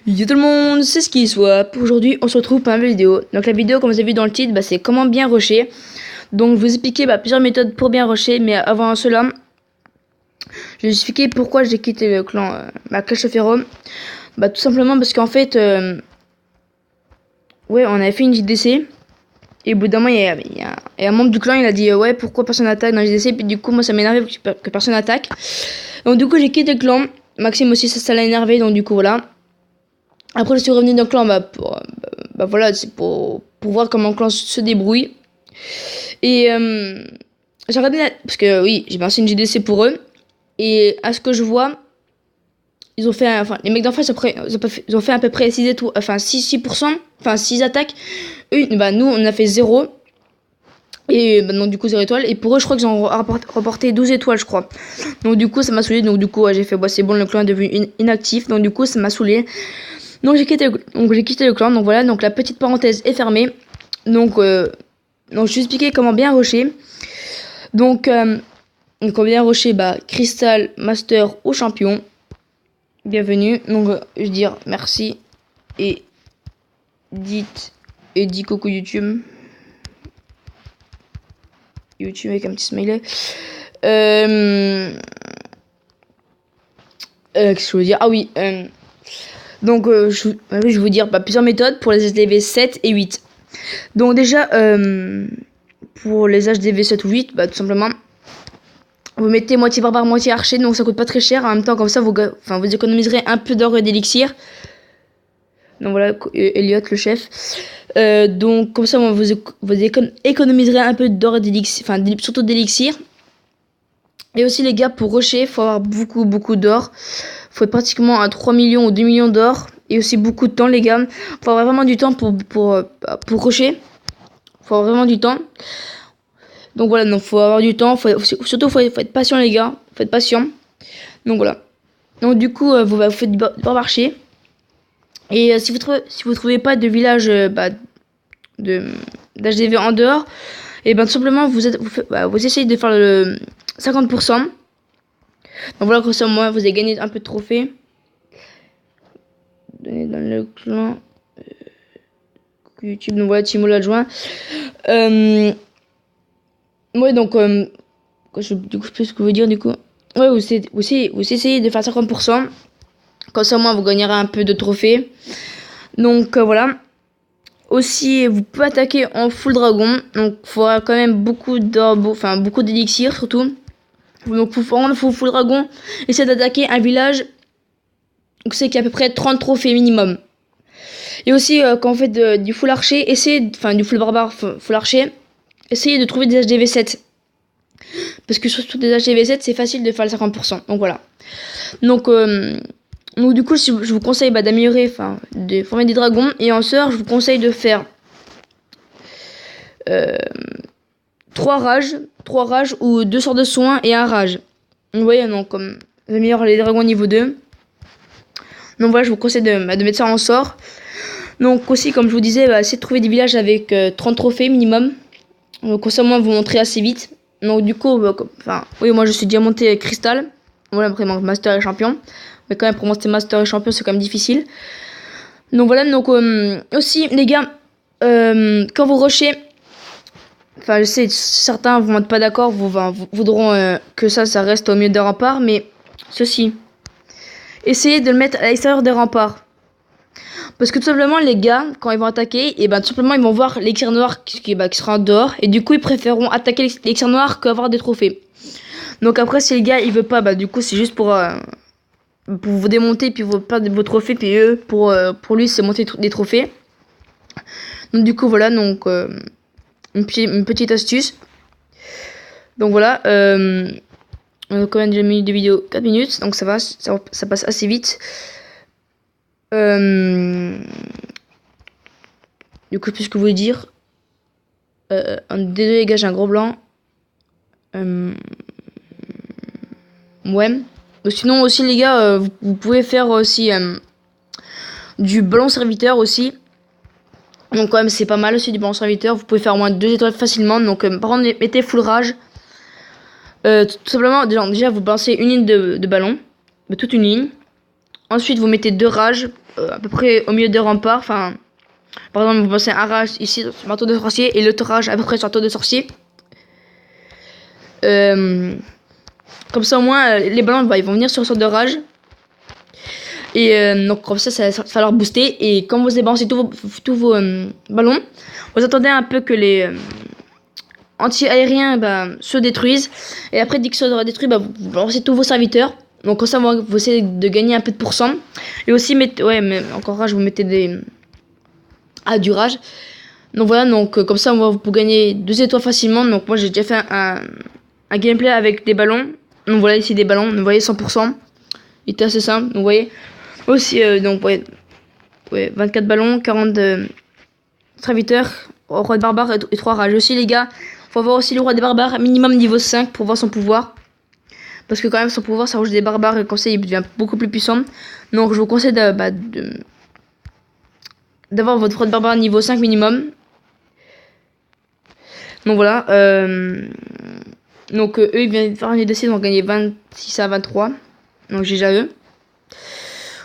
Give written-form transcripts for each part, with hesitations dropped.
Yo tout le monde, c'est Ski Swap. Aujourd'hui, on se retrouve pour une nouvelle vidéo. Donc la vidéo, comme vous avez vu dans le titre, c'est comment bien rusher. Donc je vous expliquer plusieurs méthodes pour bien rusher, mais avant cela, je vais expliquer pourquoi j'ai quitté le clan Clash of Heroes. Tout simplement parce qu'en fait, ouais, on avait fait une JDC. Et au bout d'un moment, il y a un membre du clan, il a dit ouais, pourquoi personne attaque dans la JDC. Puis du coup, moi ça m'énervait que personne attaque. Donc du coup, j'ai quitté le clan. Maxime aussi, ça l'a énervé, donc du coup, voilà. Après, je suis revenu dans le clan, voilà, c'est pour voir comment le clan se débrouille. Et j'ai regardé, parce que oui, j'ai lancé une JDC pour eux. Et à ce que je vois, ils ont fait, les mecs d'en face, ils ont fait à peu près 6 étoiles, 6%, 6 attaques. Nous, on a fait 0. Et donc du coup 0 étoile. Et pour eux, je crois qu'ils ont rapporté 12 étoiles, je crois. Donc du coup, ça m'a saoulé. Donc du coup, j'ai fait, c'est bon, le clan est devenu inactif. Donc du coup, ça m'a saoulé. Donc j'ai quitté le clan. Donc voilà, donc la petite parenthèse est fermée. Donc je vais expliquer comment bien rusher. Donc comment bien rusher, cristal, master ou champion. Bienvenue. Donc je veux dire merci et dis coucou YouTube. YouTube avec un petit smiley. Qu'est-ce que je veux dire? Ah oui. Donc, je vais vous dire plusieurs méthodes pour les HDV 7 et 8. Donc déjà, pour les HDV 7 ou 8, tout simplement, vous mettez moitié barbare, moitié archer, donc ça coûte pas très cher. En même temps, comme ça, vous économiserez un peu d'or et d'élixir. Donc voilà, Elliot, le chef. Donc comme ça, vous économiserez un peu d'or et d'élixir, surtout d'élixir. Et aussi les gars, pour rusher, faut avoir beaucoup d'or. Faut être pratiquement à 3 millions ou 2 millions d'or. Et aussi beaucoup de temps, les gars. Faut avoir vraiment du temps pour rusher. Faut avoir vraiment du temps. Donc voilà, donc faut avoir du temps. Faut être patient, les gars. Faut être patient. Donc voilà. Donc du coup, vous faites du marché. Et si vous trouvez pas de village d'HDV en dehors, et tout simplement vous essayez de faire le 50%. Donc voilà, comme ça, moi, vous avez gagné un peu de trophées. Donnez dans le clan YouTube. Donc voilà, Timo l'adjoint. Ouais, donc du coup, je sais ce que vous dire du coup. Ouais, vous essayez de faire 50%. Comme ça, moi, vous gagnerez un peu de trophées. Donc voilà. Aussi, vous pouvez attaquer en full dragon. Donc, il faudra quand même beaucoup d'or, beaucoup d'élixir surtout. Donc, faut rendre full dragon. Essayez d'attaquer un village. Donc, c'est qu'il y a à peu près 30 trophées minimum. Et aussi, quand vous faites du full archer, du full barbare, full archer, essayez de trouver des HDV 7. Parce que surtout des HDV 7, c'est facile de faire le 50%. Donc, voilà. Donc du coup, je vous conseille d'améliorer, de former des dragons. Et en sœur, je vous conseille de faire 3 rages ou 2 sorts de soins et un rage. Vous voyez, donc comme j'améliore les dragons niveau 2. Donc voilà, je vous conseille de mettre ça en sort. Donc aussi, comme je vous disais, essayez de trouver des villages avec 30 trophées minimum. Donc comme ça, moi, vous montrez assez vite. Donc du coup, oui, moi je suis déjà monté cristal. Voilà, après master et champion. Mais quand même, pour monter master et champion, c'est quand même difficile. Donc voilà, donc aussi, les gars, quand vous rushez, je sais, certains vont être pas d'accord, voudront que ça reste au milieu des remparts, mais ceci, essayez de le mettre à l'extérieur des remparts. Parce que tout simplement, les gars, quand ils vont attaquer, et tout simplement, ils vont voir l'élixir noir qui sera dehors, et du coup, ils préféreront attaquer l'élixir noir qu'avoir des trophées. Donc après, si le gars, il veut pas, du coup, c'est juste pour vous démonter, puis vous perdre vos trophées, puis eux, pour lui, c'est monter des trophées. Donc du coup, voilà, donc une petite astuce. Donc voilà, on a quand même déjà mis des vidéos 4 minutes, donc ça passe assez vite. Du coup, plus que vous dire. Désolé les gars, j'ai un gros blanc. Ouais. Sinon aussi les gars, vous pouvez faire aussi du ballon serviteur aussi. Donc quand même c'est pas mal aussi du ballon serviteur. Vous pouvez faire au moins 2 étoiles facilement. Donc par contre mettez full rage. Tout simplement déjà vous balancez une ligne de ballon. Toute une ligne. Ensuite, vous mettez 2 rages, à peu près au milieu des remparts. Enfin, par exemple, vous passez un rage ici sur marteau de sorcier et l'autre rage à peu près sur marteau de sorcier. Comme ça, au moins, les ballons ils vont venir sur sorte de rage. Et donc, comme ça va leur booster. Et quand vous avez balancé tous vos ballons, vous attendez un peu que les anti-aériens se détruisent. Et après, dès qu'ils seront détruits, vous balancez tous vos serviteurs. Donc, comme ça, vous essayez de gagner un peu de pourcent. Et aussi, mais encore rage, vous mettez du rage. Donc voilà, donc comme ça, vous pouvez gagner 2 étoiles facilement. Donc, moi, j'ai déjà fait un gameplay avec des ballons. Donc voilà, ici des ballons. Vous voyez, 100%. Il était assez simple. Donc, vous voyez. Aussi, donc, 24 ballons, 40 serviteurs, roi de barbare et 3 rages. Aussi, les gars, faut voir aussi le roi des barbares, minimum niveau 5 pour voir son pouvoir. Parce que, quand même, son pouvoir, ça rouge des barbares et comme ça, il devient beaucoup plus puissant. Donc, je vous conseille d'avoir votre roi de barbare niveau 5 minimum. Donc, voilà. Donc, eux, ils viennent faire un ils vont gagner 26 à 23. Donc, j'ai déjà eux.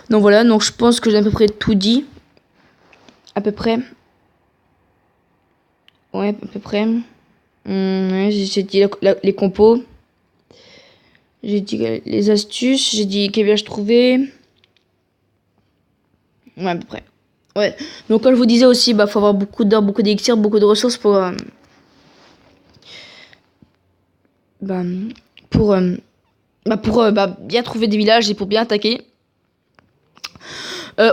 Donc voilà, donc je pense que j'ai à peu près tout dit. À peu près. Ouais, à peu près. J'ai dit les compos. J'ai dit les astuces. J'ai dit quel village trouver. Ouais, à peu près. Ouais. Donc comme je vous disais aussi, faut avoir beaucoup d'or, beaucoup d'élixir, beaucoup de ressources pour bien trouver des villages et pour bien attaquer.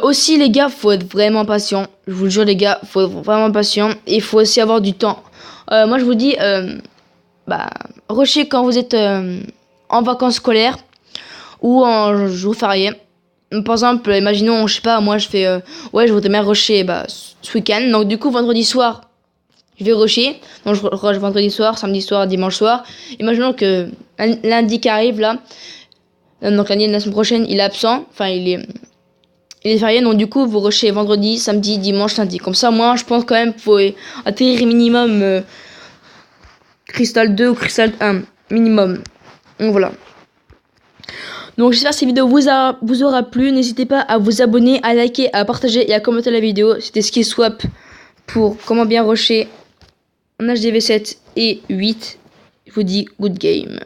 Aussi les gars, faut être vraiment patient. Je vous le jure les gars, faut être vraiment patient. Et il faut aussi avoir du temps. Moi je vous dis, rushez quand vous êtes en vacances scolaires ou en jour férié. Par exemple, imaginons, je sais pas, moi je fais, je voudrais bien rusher ce week-end. Donc du coup vendredi soir, je vais rusher. Donc je rush vendredi soir, samedi soir, dimanche soir. Imaginons que lundi qui arrive là, donc lundi la semaine prochaine, il est absent. Enfin il est férié, donc du coup vous rushez vendredi, samedi, dimanche, lundi. Comme ça, moi je pense quand même qu'il faut atterrir minimum Cristal 2 ou Cristal 1 minimum. Donc voilà. Donc j'espère que cette vidéo vous aura plu. N'hésitez pas à vous abonner, à liker, à partager et à commenter la vidéo. C'était SkillSwap pour comment bien rusher en HDV7 et 8. Je vous dis good game.